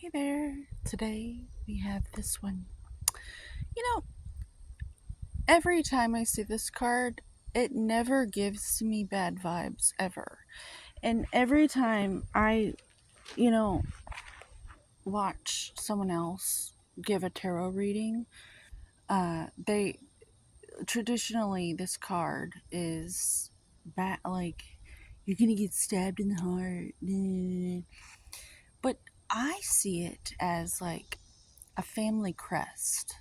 Hey there. Today we have this one. You know, every time I see this card, it never gives me bad vibes ever. And every time I watch someone else give a tarot reading, they traditionally this card is bad, like you're gonna get stabbed in the heart. But I see it as like a family crest,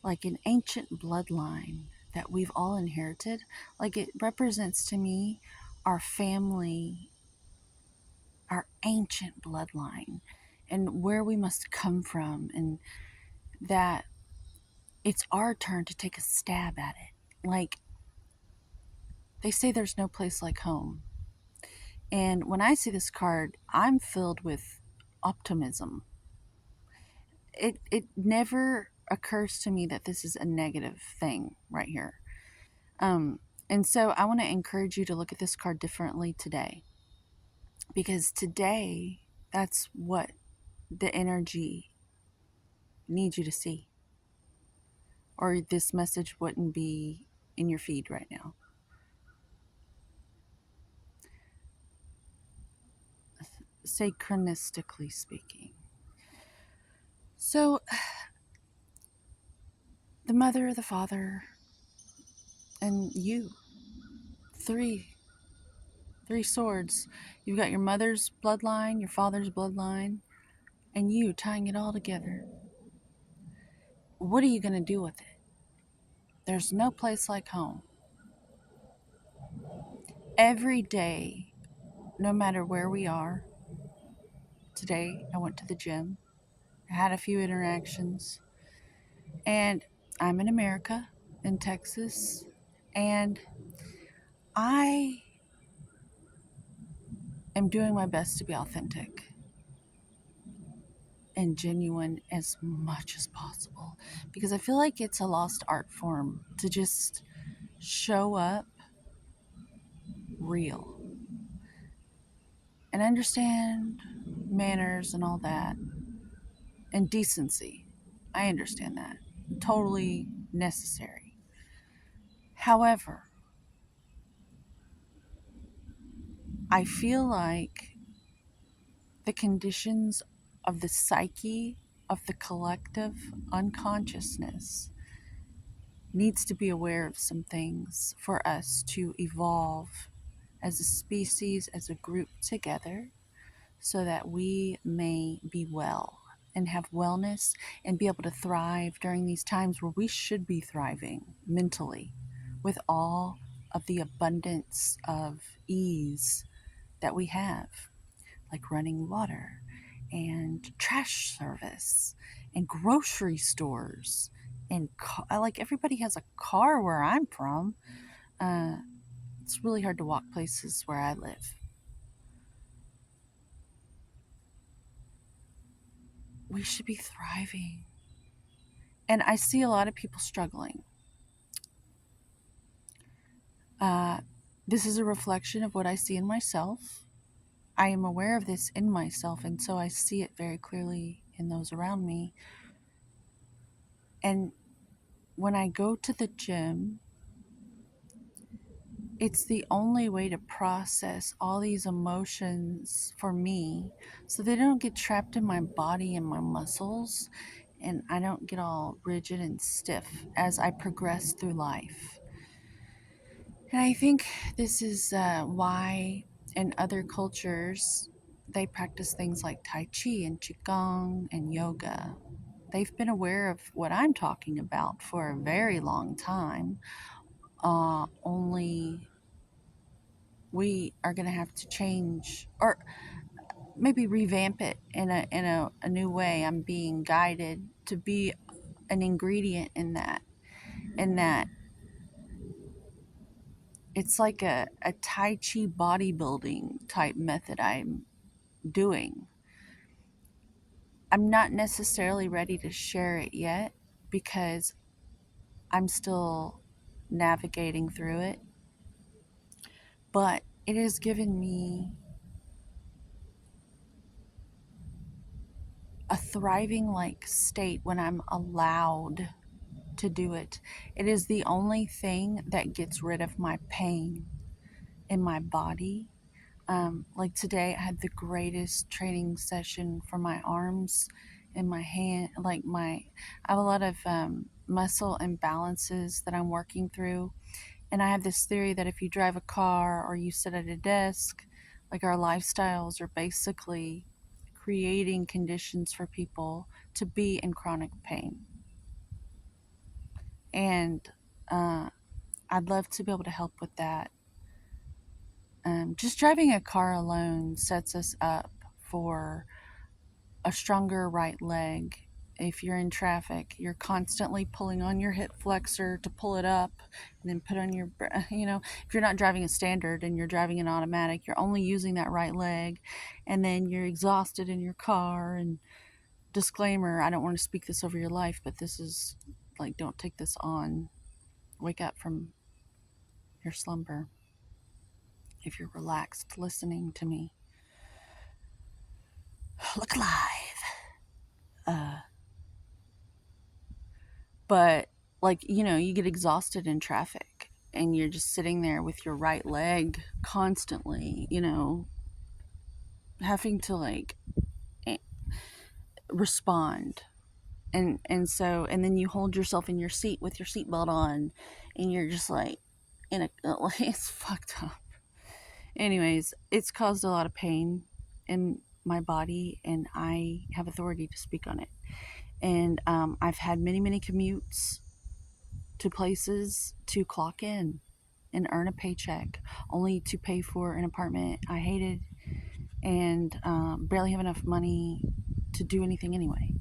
like an ancient bloodline that we've all inherited. Like it represents to me our family, our ancient bloodline, and where we must come from, and that it's our turn to take a stab at it. Like they say, there's no place like home. And when I see this card, I'm filled with optimism. It never occurs to me that this is a negative thing right here. Um, and so I want to encourage you to look at this card differently today, because today that's what the energy needs you to see, or this message wouldn't be in your feed right now. Synchronistically speaking. So, the mother, the father, and you, three three swords. You've got your mother's bloodline, your father's bloodline, and you tying it all together. What are you going to do with it? There's no place like home. Every day, no matter where we are. Today, I went to the gym. I had a few interactions. And I'm in America, in Texas. And I am doing my best to be authentic and genuine as much as possible, because I feel like it's a lost art form to just show up real and understand manners and all that, and decency. I understand that. Totally necessary. However, I feel like the conditions of the psyche of the collective unconsciousness needs to be aware of some things for us to evolve as a species, as a group together, so that we may be well and have wellness and be able to thrive during these times where we should be thriving mentally with all of the abundance of ease that we have, like running water and trash service and grocery stores and like everybody has a car where I'm from. Uh, it's really hard to walk places where I live. We should be thriving. And I see a lot of people struggling. Uh, this is a reflection of what I see in myself. I am aware of this in myself, and so I see it very clearly in those around me. And when I go to the gym, it's the only way to process all these emotions for me, so they don't get trapped in my body and my muscles, and I don't get all rigid and stiff as I progress through life. And I think this is why in other cultures they practice things like Tai Chi and Qigong and yoga. They've been aware of what I'm talking about for a very long time. Only we are going to have to change, or maybe revamp it in a new way. I'm being guided to be an ingredient in that it's like a Tai Chi bodybuilding type method I'm doing. I'm not necessarily ready to share it yet because I'm still navigating through it, but it has given me a thriving like state when I'm allowed to do it. It is the only thing that gets rid of my pain in my body. Like today, I had the greatest training session for my arms and my hand. I have a lot of muscle imbalances that I'm working through. And I have this theory that if you drive a car or you sit at a desk, like our lifestyles are basically creating conditions for people to be in chronic pain. And uh, I'd love to be able to help with that. Just driving a car alone sets us up for a stronger right leg. If you're in traffic, you're constantly pulling on your hip flexor to pull it up and then put on your, if you're not driving a standard and you're driving an automatic, you're only using that right leg, and then you're exhausted in your car. And disclaimer, I don't want to speak this over your life, but this is like, don't take this on. Wake up from your slumber if you're relaxed listening to me. Look alive. But you get exhausted in traffic and you're just sitting there with your right leg constantly, having to eh, respond. And then you hold yourself in your seat with your seatbelt on, and you're just like it's fucked up. Anyways, it's caused a lot of pain in my body, and I have authority to speak on it. And I've had many commutes to places to clock in and earn a paycheck, only to pay for an apartment I hated and barely have enough money to do anything anyway.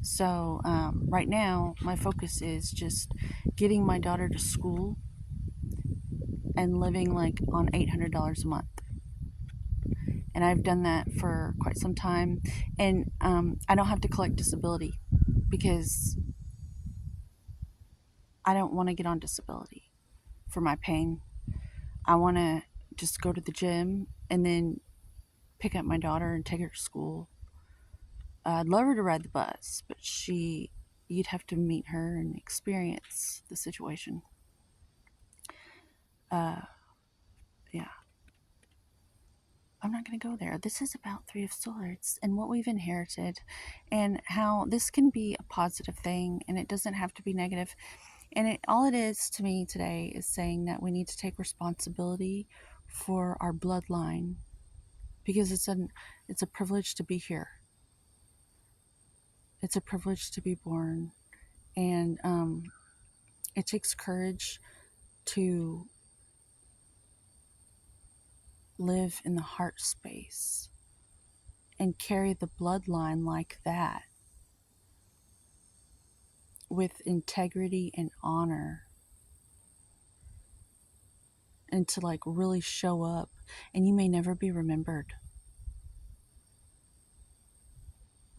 So right now, my focus is just getting my daughter to school and living like on $800 a month. And I've done that for quite some time. And I don't have to collect disability because I don't want to get on disability for my pain. I want to just go to the gym and then pick up my daughter and take her to school. I'd love her to ride the bus, but you'd have to meet her and experience the situation. Uh, yeah. I'm not going to go there. This is about Three of Swords and what we've inherited and how this can be a positive thing and it doesn't have to be negative. And all it is to me today is saying that we need to take responsibility for our bloodline because it's a privilege to be here. It's a privilege to be born. And it takes courage to live in the heart space and carry the bloodline like that with integrity and honor, and to really show up. And you may never be remembered,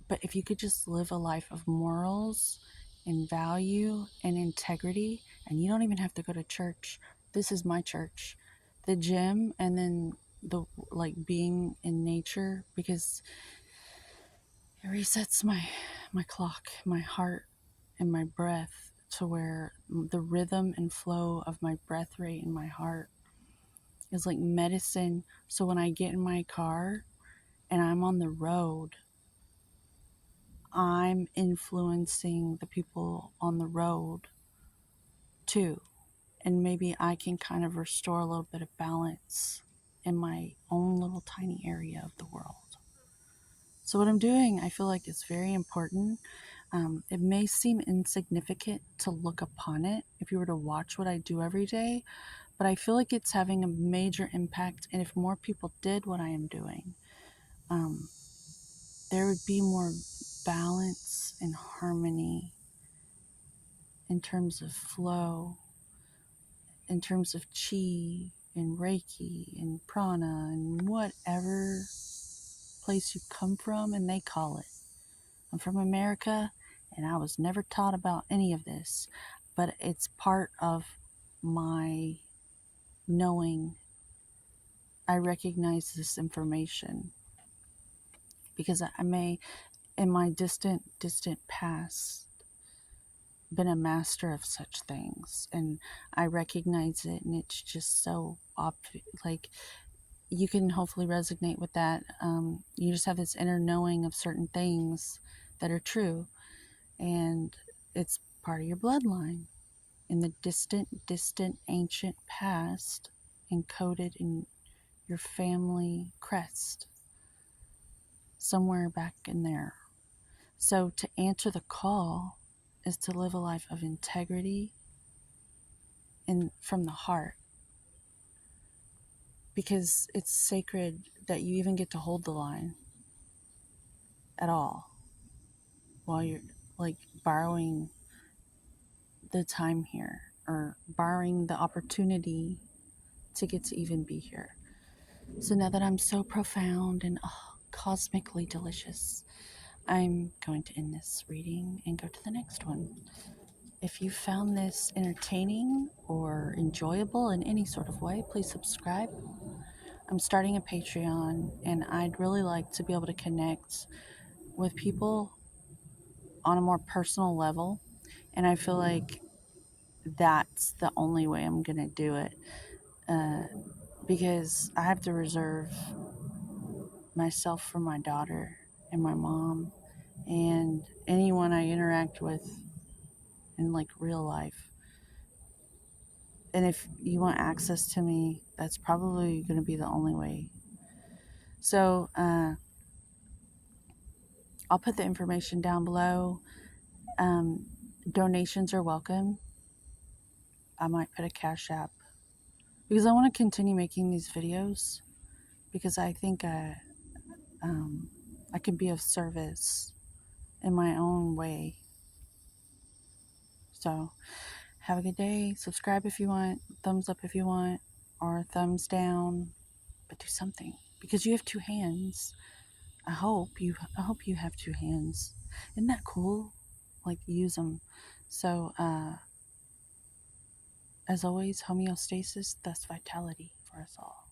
but if you could just live a life of morals and value and integrity, and you don't even have to go to church. This is my church, the gym, and then the being in nature, because it resets my clock, my heart, and my breath to where the rhythm and flow of my breath rate in my heart is like medicine. So when I get in my car and I'm on the road, I'm influencing the people on the road too. And maybe I can kind of restore a little bit of balance in my own little tiny area of the world. So what I'm doing, I feel like it's very important. It may seem insignificant to look upon it if you were to watch what I do every day, but I feel like it's having a major impact. And if more people did what I am doing, there would be more balance and harmony in terms of flow, in terms of chi and reiki and prana and whatever place you come from and they call it. I'm from America and I was never taught about any of this, but it's part of my knowing. I recognize this information because I may, in my distant past been a master of such things, and I recognize it, and it's just so obvious. Like, you can hopefully resonate with that. You just have this inner knowing of certain things that are true, and it's part of your bloodline in the distant ancient past, encoded in your family crest, somewhere back in there. So to answer the call is to live a life of integrity and from the heart, because it's sacred that you even get to hold the line at all while you're like borrowing the time here, or borrowing the opportunity to get to even be here. So now that I'm so profound and cosmically delicious, I'm going to end this reading and go to the next one. If you found this entertaining or enjoyable in any sort of way, please subscribe. I'm starting a Patreon, and I'd really like to be able to connect with people on a more personal level. And I feel like that's the only way I'm going to do it, uh, because I have to reserve myself for my daughter and my mom and anyone I interact with in like real life. And if you want access to me, that's probably going to be the only way. So I'll put the information down below. Donations are welcome. I might put a Cash App, because I want to continue making these videos, because I think I can be of service in my own way. So have a good day. Subscribe if you want, thumbs up if you want, or thumbs down, but do something, because you have two hands. I hope you have two hands. Isn't that cool? Like, use them. So as always, homeostasis, thus vitality for us all.